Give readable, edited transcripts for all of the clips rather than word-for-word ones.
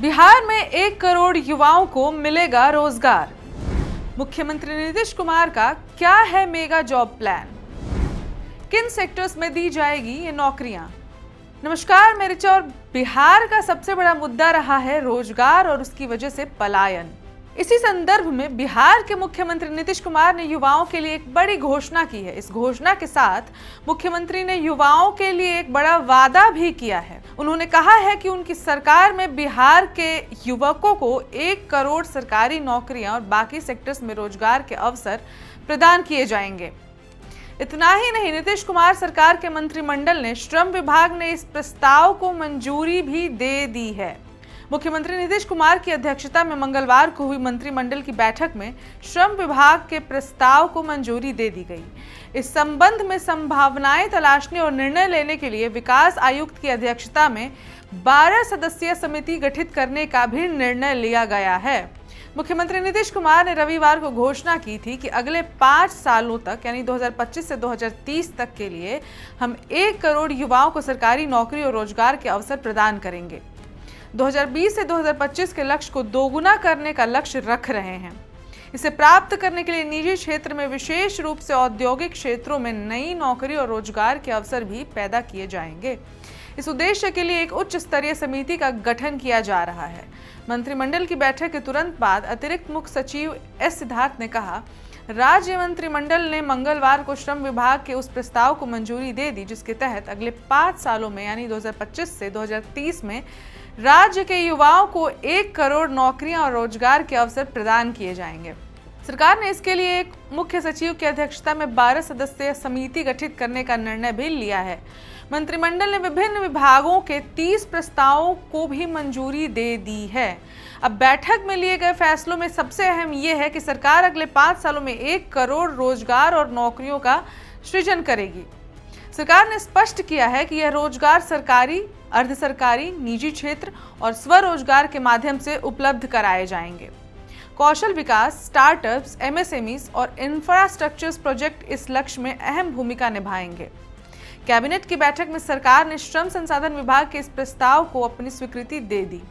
बिहार में 1 करोड़ युवाओं को मिलेगा रोजगार। मुख्यमंत्री नीतीश कुमार का क्या है मेगा जॉब प्लान? किन सेक्टर्स में दी जाएगी ये नौकरियां? नमस्कार, मैं रिचा। और बिहार का सबसे बड़ा मुद्दा रहा है रोजगार और उसकी वजह से पलायन। इसी संदर्भ में बिहार के मुख्यमंत्री नीतीश कुमार ने युवाओं के लिए एक बड़ी घोषणा की है। इस घोषणा के साथ मुख्यमंत्री ने युवाओं के लिए एक बड़ा वादा भी किया है। उन्होंने कहा है कि उनकी सरकार में बिहार के युवकों को 1 करोड़ सरकारी नौकरियां और बाकी सेक्टर्स में रोजगार के अवसर प्रदान किए जाएंगे। इतना ही नहीं, नीतीश कुमार सरकार के मंत्रिमंडल ने श्रम विभाग ने इस प्रस्ताव को मंजूरी भी दे दी है। मुख्यमंत्री नीतीश कुमार की अध्यक्षता में मंगलवार को हुई मंत्रिमंडल की बैठक में श्रम विभाग के प्रस्ताव को मंजूरी दे दी गई। इस संबंध में संभावनाएं तलाशने और निर्णय लेने के लिए विकास आयुक्त की अध्यक्षता में 12 सदस्यीय समिति गठित करने का भी निर्णय लिया गया है। मुख्यमंत्री नीतीश कुमार ने रविवार को घोषणा की थी कि अगले 5 सालों तक यानी 2025 से 2030 तक के लिए हम 1 करोड़ युवाओं को सरकारी नौकरी और रोजगार के अवसर प्रदान करेंगे। 2020 से 2025 के लक्ष्य को दोगुना करने का लक्ष्य रख रहे हैं। इसे प्राप्त करने के लिए निजी क्षेत्र में, विशेष रूप से औद्योगिक क्षेत्रों में नई नौकरी और रोजगार के अवसर भी पैदा किए जाएंगे। इस उद्देश्य के लिए एक उच्च स्तरीय समिति का गठन किया जा रहा है। मंत्रिमंडल की बैठक के तुरंत बाद अतिरिक्त मुख्य सचिव एस सिद्धार्थ ने कहा, राज्य मंत्रिमंडल ने मंगलवार को श्रम विभाग के उस प्रस्ताव को मंजूरी दे दी जिसके तहत अगले 5 सालों में यानी 2025 से 2030 में राज्य के युवाओं को 1 करोड़ नौकरियां और रोजगार के अवसर प्रदान किए जाएंगे। सरकार ने इसके लिए एक मुख्य सचिव की अध्यक्षता में 12 सदस्यीय समिति गठित करने का निर्णय भी लिया है। मंत्रिमंडल ने विभिन्न विभागों के 30 प्रस्तावों को भी मंजूरी दे दी है। अब बैठक में लिए गए फैसलों में सबसे अहम यह है कि सरकार अगले 5 सालों में 1 करोड़ रोजगार और नौकरियों का सृजन करेगी। सरकार ने स्पष्ट किया है कि यह रोजगार सरकारी, अर्ध सरकारी, निजी क्षेत्र और स्वरोजगार के माध्यम से उपलब्ध कराए जाएंगे। कौशल विकास, स्टार्टअप्स, एमएसएमईज और इंफ्रास्ट्रक्चर प्रोजेक्ट इस लक्ष्य में अहम भूमिका निभाएंगे। कैबिनेट की बैठक में सरकार ने श्रम संसाधन विभाग के इस प्रस्ताव को अपनी स्वीकृति दे दी।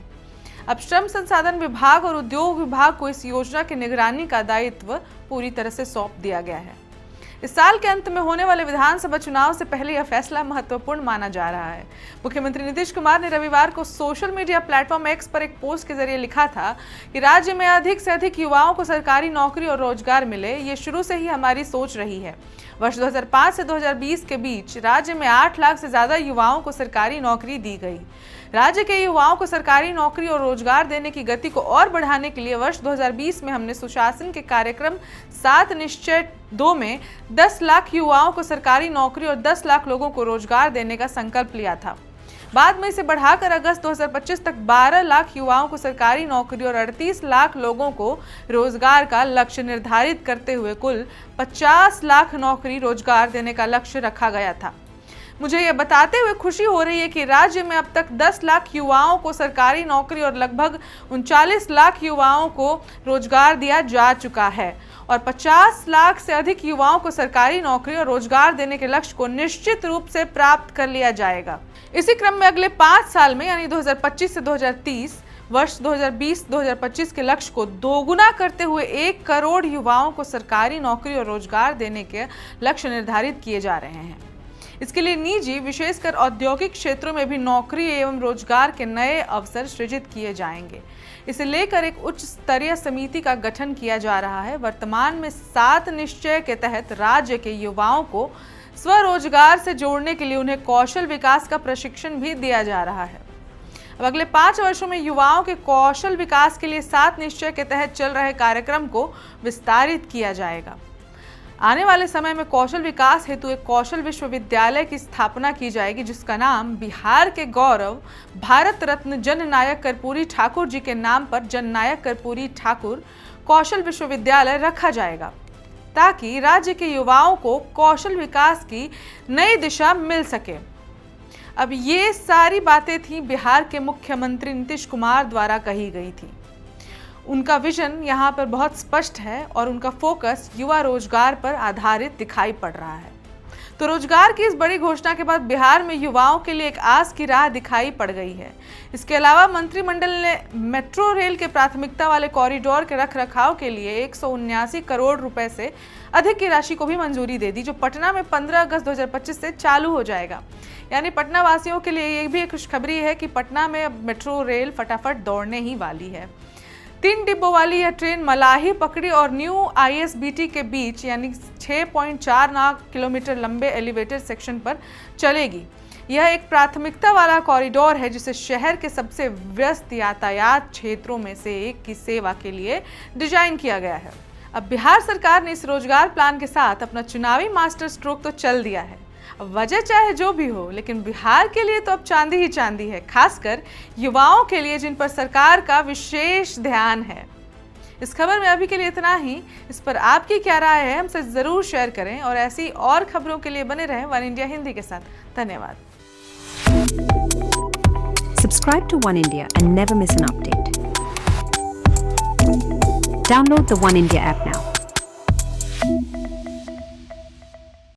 अब श्रम संसाधन विभाग और उद्योग विभाग को इस योजना की निगरानी का दायित्व पूरी तरह से सौंप दिया गया है। इस साल के अंत में होने वाले विधानसभा चुनाव से पहले यह फैसला महत्वपूर्ण माना जा रहा है। मुख्यमंत्री नीतीश कुमार ने रविवार को सोशल मीडिया प्लेटफॉर्म एक्स पर एक पोस्ट के जरिए लिखा था कि राज्य में अधिक से अधिक युवाओं को सरकारी नौकरी और रोजगार मिले, ये शुरू से ही हमारी सोच रही है। वर्ष 2005 से 2020 के बीच राज्य में 8 लाख से ज्यादा युवाओं को सरकारी नौकरी दी गई। राज्य के युवाओं को सरकारी नौकरी और रोजगार देने की गति को और बढ़ाने के लिए वर्ष 2020 में हमने सुशासन के कार्यक्रम 7 निश्चय 2 में 10 लाख युवाओं को सरकारी नौकरी और 10 लाख लोगों को रोजगार देने का संकल्प लिया था। बाद में इसे बढ़ाकर अगस्त 2025 तक 12 लाख युवाओं को सरकारी नौकरी और 38 लाख लोगों को रोजगार का लक्ष्य निर्धारित करते हुए कुल 50 लाख नौकरी रोजगार देने का लक्ष्य रखा गया था। मुझे यह बताते हुए खुशी हो रही है कि राज्य में अब तक 10 लाख युवाओं को सरकारी नौकरी और लगभग 39 लाख युवाओं को रोजगार दिया जा चुका है और 50 लाख से अधिक युवाओं को सरकारी नौकरी और रोजगार देने के लक्ष्य को निश्चित रूप से प्राप्त कर लिया जाएगा। इसी क्रम में अगले 5 साल में यानी 2025 से 2030 वर्ष 2020-2025 के लक्ष्य को दोगुना करते हुए 1 करोड़ युवाओं को सरकारी नौकरी और रोजगार देने के लक्ष्य निर्धारित किए जा रहे हैं। इसके लिए निजी, विशेषकर औद्योगिक क्षेत्रों में भी नौकरी एवं रोजगार के नए अवसर सृजित किए जाएंगे। इसे लेकर एक उच्च स्तरीय समिति का गठन किया जा रहा है। वर्तमान में 7 निश्चय के तहत राज्य के युवाओं को स्वरोजगार से जोड़ने के लिए उन्हें कौशल विकास का प्रशिक्षण भी दिया जा रहा है। अब अगले 5 वर्षों में युवाओं के कौशल विकास के लिए 7 निश्चय के तहत चल रहे कार्यक्रम को विस्तारित किया जाएगा। आने वाले समय में कौशल विकास हेतु एक कौशल विश्वविद्यालय की स्थापना की जाएगी जिसका नाम बिहार के गौरव भारत रत्न जननायक कर्पूरी ठाकुर जी के नाम पर जननायक कर्पूरी ठाकुर कौशल विश्वविद्यालय रखा जाएगा ताकि राज्य के युवाओं को कौशल विकास की नई दिशा मिल सके। अब ये सारी बातें थी बिहार के मुख्यमंत्री नीतीश कुमार द्वारा कही गई थी। उनका विजन यहाँ पर बहुत स्पष्ट है और उनका फोकस युवा रोजगार पर आधारित दिखाई पड़ रहा है। तो रोजगार की इस बड़ी घोषणा के बाद बिहार में युवाओं के लिए एक आस की राह दिखाई पड़ गई है। इसके अलावा मंत्रिमंडल ने मेट्रो रेल के प्राथमिकता वाले कॉरिडोर के रखरखाव के लिए 179 करोड़ रुपए से अधिक की राशि को भी मंजूरी दे दी, जो पटना में 15 अगस्त 2025 से चालू हो जाएगा। यानी पटना वासियों के लिए ये भी एक खुशखबरी है कि पटना में अब मेट्रो रेल फटाफट दौड़ने ही वाली है। 3 डिब्बों वाली यह ट्रेन मलाही पकड़ी और न्यू ISBT के बीच यानी 6.49 किलोमीटर लंबे एलिवेटेड सेक्शन पर चलेगी। यह एक प्राथमिकता वाला कॉरिडोर है जिसे शहर के सबसे व्यस्त यातायात क्षेत्रों में से एक की सेवा के लिए डिजाइन किया गया है। अब बिहार सरकार ने इस रोजगार प्लान के साथ अपना चुनावी मास्टर स्ट्रोक तो चल दिया है। अब वजह चाहे जो भी हो, लेकिन बिहार के लिए तो अब चांदी ही चांदी है, खासकर युवाओं के लिए जिन पर सरकार का विशेष ध्यान है। इस खबर में अभी के लिए इतना ही। इस पर आपकी क्या राय है हमसे जरूर शेयर करें और ऐसी और खबरों के लिए बने रहें वन इंडिया हिंदी के साथ। धन्यवाद। Subscribe to One India and never miss an update. Download the One India app now.